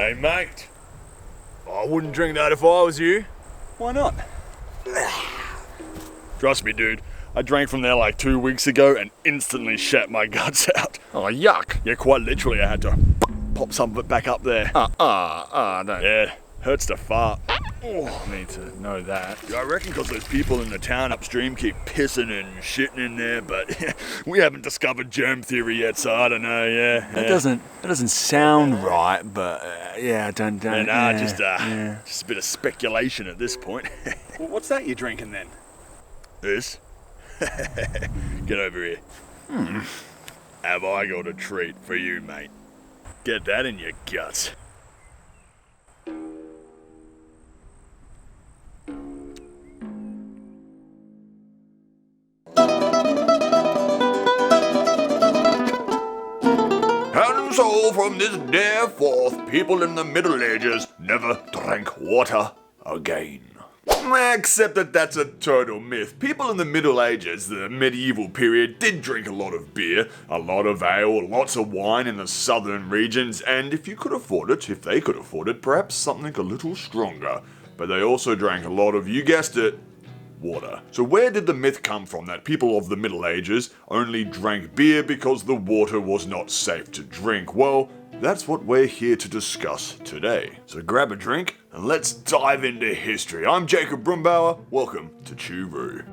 Hey mate, I wouldn't drink that if I was you. Why not? Trust me dude, I drank from there like 2 weeks ago and instantly shat my guts out. Oh, yuck. Yeah, quite literally I had to pop some of it back up there. Don't. Yeah, hurts to fart. I need to know that. Yeah, I reckon because those people in the town upstream keep pissing and shitting in there, but we haven't discovered germ theory yet, so I don't know, yeah. That doesn't sound right, but don't. Just a bit of speculation at this point. Well, what's that you're drinking then? This? Get over here. Have I got a treat for you, mate? Get that in your guts. And so from this day forth, people in the Middle Ages never drank water again. Except that that's a total myth. People in the Middle Ages, the medieval period, did drink a lot of beer, a lot of ale, lots of wine in the southern regions, and if they could afford it, perhaps something a little stronger. But they also drank a lot of, you guessed it, water. So where did the myth come from that people of the Middle Ages only drank beer because the water was not safe to drink? Well, that's what we're here to discuss today. So grab a drink and let's dive into history. I'm Jacob Brumbauer. Welcome to Choo.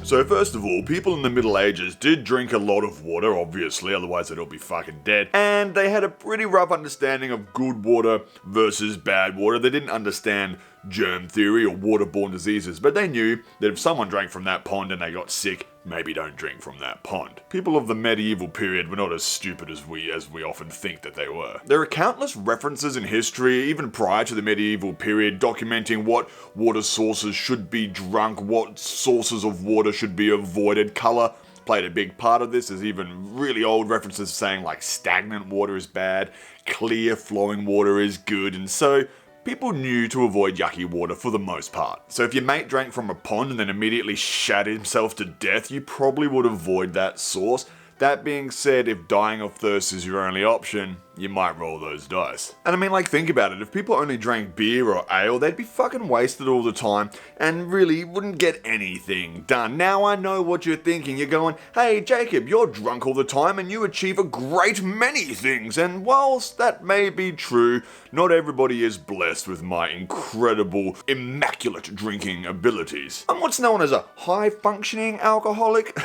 So first of all, people in the Middle Ages did drink a lot of water, obviously, otherwise they'd all be fucking dead. And they had a pretty rough understanding of good water versus bad water. They didn't understand germ theory or waterborne diseases, but they knew that if someone drank from that pond and they got sick, maybe don't drink from that pond. People of the medieval period were not as stupid as we often think that they were. There are countless references in history, even prior to the medieval period, documenting what water sources should be drunk, what sources of water should be avoided. Color played a big part of this. There's even really old references saying like stagnant water is bad, clear flowing water is good, and so people knew to avoid yucky water for the most part. So if your mate drank from a pond and then immediately shat himself to death, you probably would avoid that source. That being said, if dying of thirst is your only option, you might roll those dice. And I mean, like, think about it. If people only drank beer or ale, they'd be fucking wasted all the time and really wouldn't get anything done. Now I know what you're thinking. You're going, hey Jacob, you're drunk all the time and you achieve a great many things. And whilst that may be true, not everybody is blessed with my incredible, immaculate drinking abilities. I'm what's known as a high-functioning alcoholic.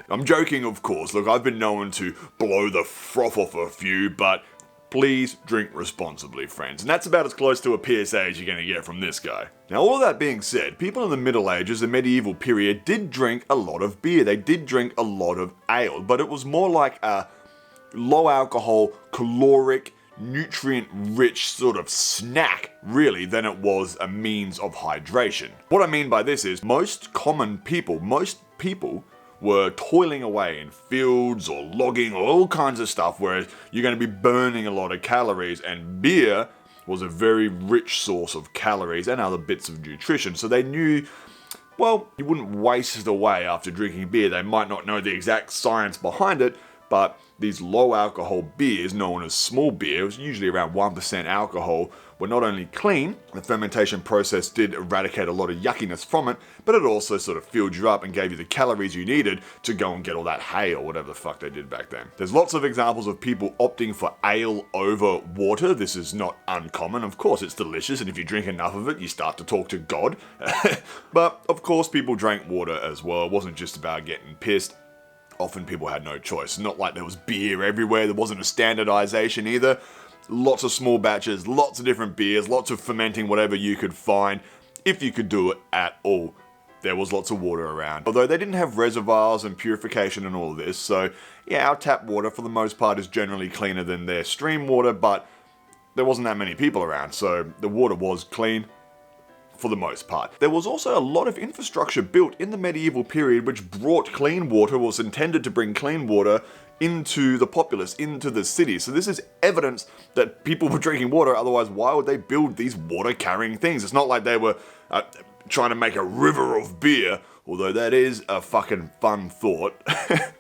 I'm joking, of course. Look, I've been known to blow the froth off a few, but please drink responsibly, friends. And that's about as close to a PSA as you're going to get from this guy. Now, all that being said, people in the Middle Ages, the medieval period, did drink a lot of beer. They did drink a lot of ale, but it was more like a low alcohol, caloric, nutrient-rich sort of snack, really, than it was a means of hydration. What I mean by this is most people were toiling away in fields or logging or all kinds of stuff where you're going to be burning a lot of calories, and beer was a very rich source of calories and other bits of nutrition. So they knew, well, you wouldn't waste it away after drinking beer. They might not know the exact science behind it, but these low alcohol beers, known as small beer, was usually around 1% alcohol, were not only clean, the fermentation process did eradicate a lot of yuckiness from it, but it also sort of filled you up and gave you the calories you needed to go and get all that hay or whatever the fuck they did back then. There's lots of examples of people opting for ale over water. This is not uncommon. Of course, it's delicious, and if you drink enough of it, you start to talk to God. But, of course, people drank water as well. It wasn't just about getting pissed. Often people had no choice. Not like there was beer everywhere. There wasn't a standardization either. Lots of small batches, lots of different beers, lots of fermenting whatever you could find, if you could do it at all. There was lots of water around. Although they didn't have reservoirs and purification and all of this, so yeah, our tap water for the most part is generally cleaner than their stream water, but there wasn't that many people around, so the water was clean for the most part. There was also a lot of infrastructure built in the medieval period which brought clean water, was intended to bring clean water into the populace, into the city. So this is evidence that people were drinking water, otherwise why would they build these water-carrying things? It's not like they were trying to make a river of beer although that is a fucking fun thought.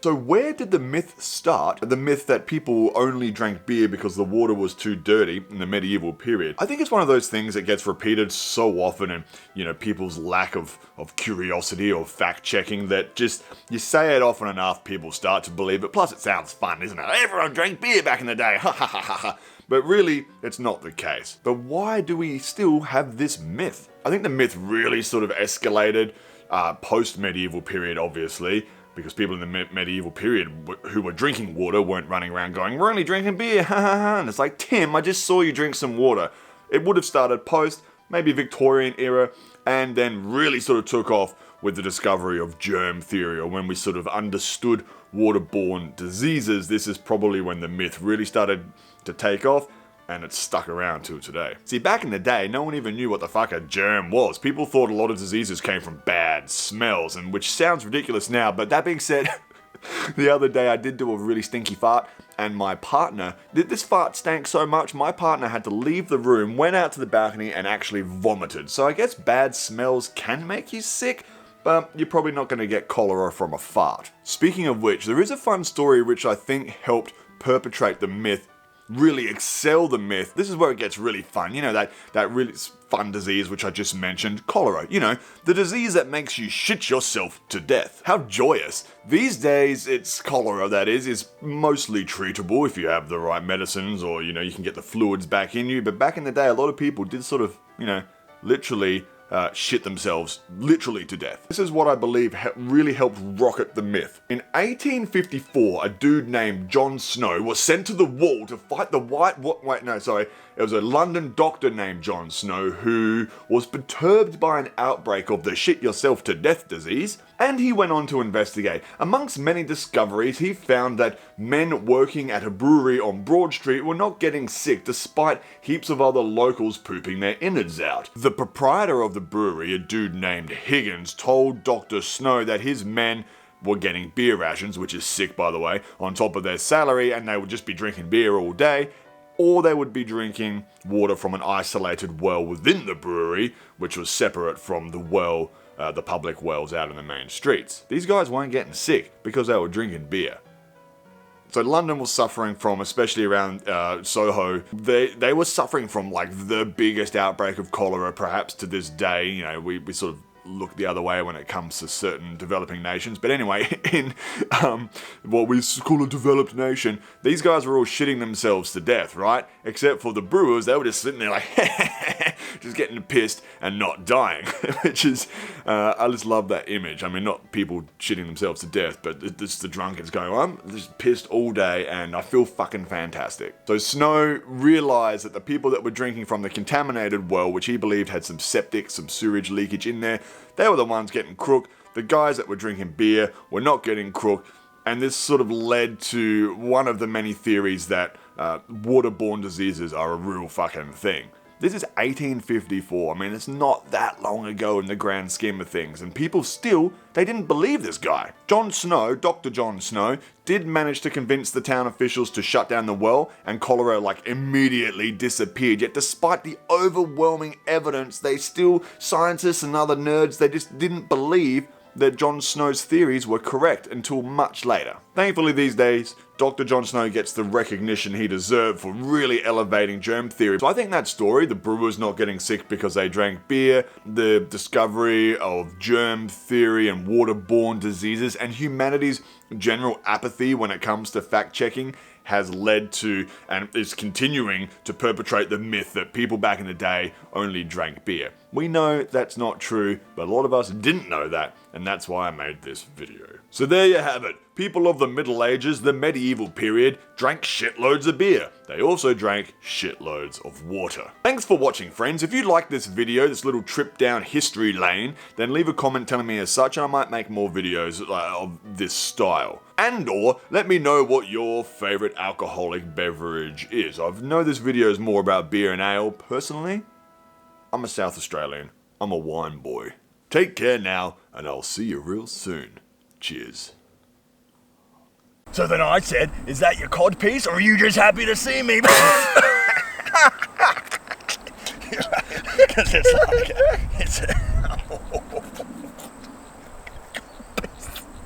So where did the myth start? The myth that people only drank beer because the water was too dirty in the medieval period. I think it's one of those things that gets repeated so often, and people's lack of curiosity or fact checking, that just you say it often enough, people start to believe it. Plus it sounds fun, isn't it? Everyone drank beer back in the day, ha ha ha ha ha. But really, it's not the case. But why do we still have this myth? I think the myth really sort of escalated post-medieval period, obviously, because people in the medieval period who were drinking water weren't running around going, we're only drinking beer, ha ha ha. And it's like, Tim, I just saw you drink some water. It would have started post, maybe Victorian era, and then really sort of took off with the discovery of germ theory, or when we sort of understood waterborne diseases. This is probably when the myth really started to take off, and it's stuck around till today. See, back in the day, no one even knew what the fuck a germ was. People thought a lot of diseases came from bad smells, and which sounds ridiculous now, but that being said, the other day I did do a really stinky fart, and my partner, this fart stank so much, my partner had to leave the room, went out to the balcony, and actually vomited. So I guess bad smells can make you sick, but you're probably not going to get cholera from a fart. Speaking of which, there is a fun story which I think helped perpetrate the myth, really excel the myth. This is where it gets really fun. That really fun disease which I just mentioned, cholera. The disease that makes you shit yourself to death. How joyous. These days, it's cholera, that is mostly treatable if you have the right medicines, or, you can get the fluids back in you. But back in the day, a lot of people did sort of, literally shit themselves literally to death. This is what I believe really helped rocket the myth. In 1854, a dude named Jon Snow was sent to the wall to fight the it was a London doctor named Jon Snow who was perturbed by an outbreak of the shit yourself to death disease, and he went on to investigate. Amongst many discoveries, he found that men working at a brewery on Broad Street were not getting sick despite heaps of other locals pooping their innards out. The proprietor of the brewery, a dude named Higgins, told Dr. Snow that his men were getting beer rations, which is sick by the way, on top of their salary, and they would just be drinking beer all day, or they would be drinking water from an isolated well within the brewery, which was separate from the well, the public wells out in the main streets. These guys weren't getting sick because they were drinking beer. So London was suffering from, especially around Soho, they were suffering from like the biggest outbreak of cholera perhaps to this day. We sort of look the other way when it comes to certain developing nations. But anyway, in what we call a developed nation, these guys were all shitting themselves to death, right? Except for the brewers, they were just sitting there like, just getting pissed and not dying, which is, I just love that image. I mean, not people shitting themselves to death, but it's the drunkards going, I'm just pissed all day and I feel fucking fantastic. So Snow realized that the people that were drinking from the contaminated well, which he believed had some septic, some sewage leakage in there, they were the ones getting crook. The guys that were drinking beer were not getting crook. And this sort of led to one of the many theories that waterborne diseases are a real fucking thing. This is 1854. I mean, it's not that long ago in the grand scheme of things. And people still, they didn't believe this guy. Jon Snow, Dr. Jon Snow, did manage to convince the town officials to shut down the well, and cholera immediately disappeared. Yet despite the overwhelming evidence, scientists and other nerds, they just didn't believe that Jon Snow's theories were correct until much later. Thankfully these days, Dr. Jon Snow gets the recognition he deserved for really elevating germ theory. So I think that story, the brewers not getting sick because they drank beer, the discovery of germ theory and waterborne diseases, and humanity's general apathy when it comes to fact-checking has led to, and is continuing to perpetrate the myth that people back in the day only drank beer. We know that's not true, but a lot of us didn't know that, and that's why I made this video. So there you have it. People of the Middle Ages, the medieval period, drank shitloads of beer. They also drank shitloads of water. Thanks for watching, friends. If you liked this video, this little trip down history lane, then leave a comment telling me as such, and I might make more videos of this style. And or let me know what your favorite alcoholic beverage is. I know this video is more about beer and ale. Personally, I'm a South Australian. I'm a wine boy. Take care now, and I'll see you real soon. Cheers. So then I said, is that your cod piece, or are you just happy to see me? Because it's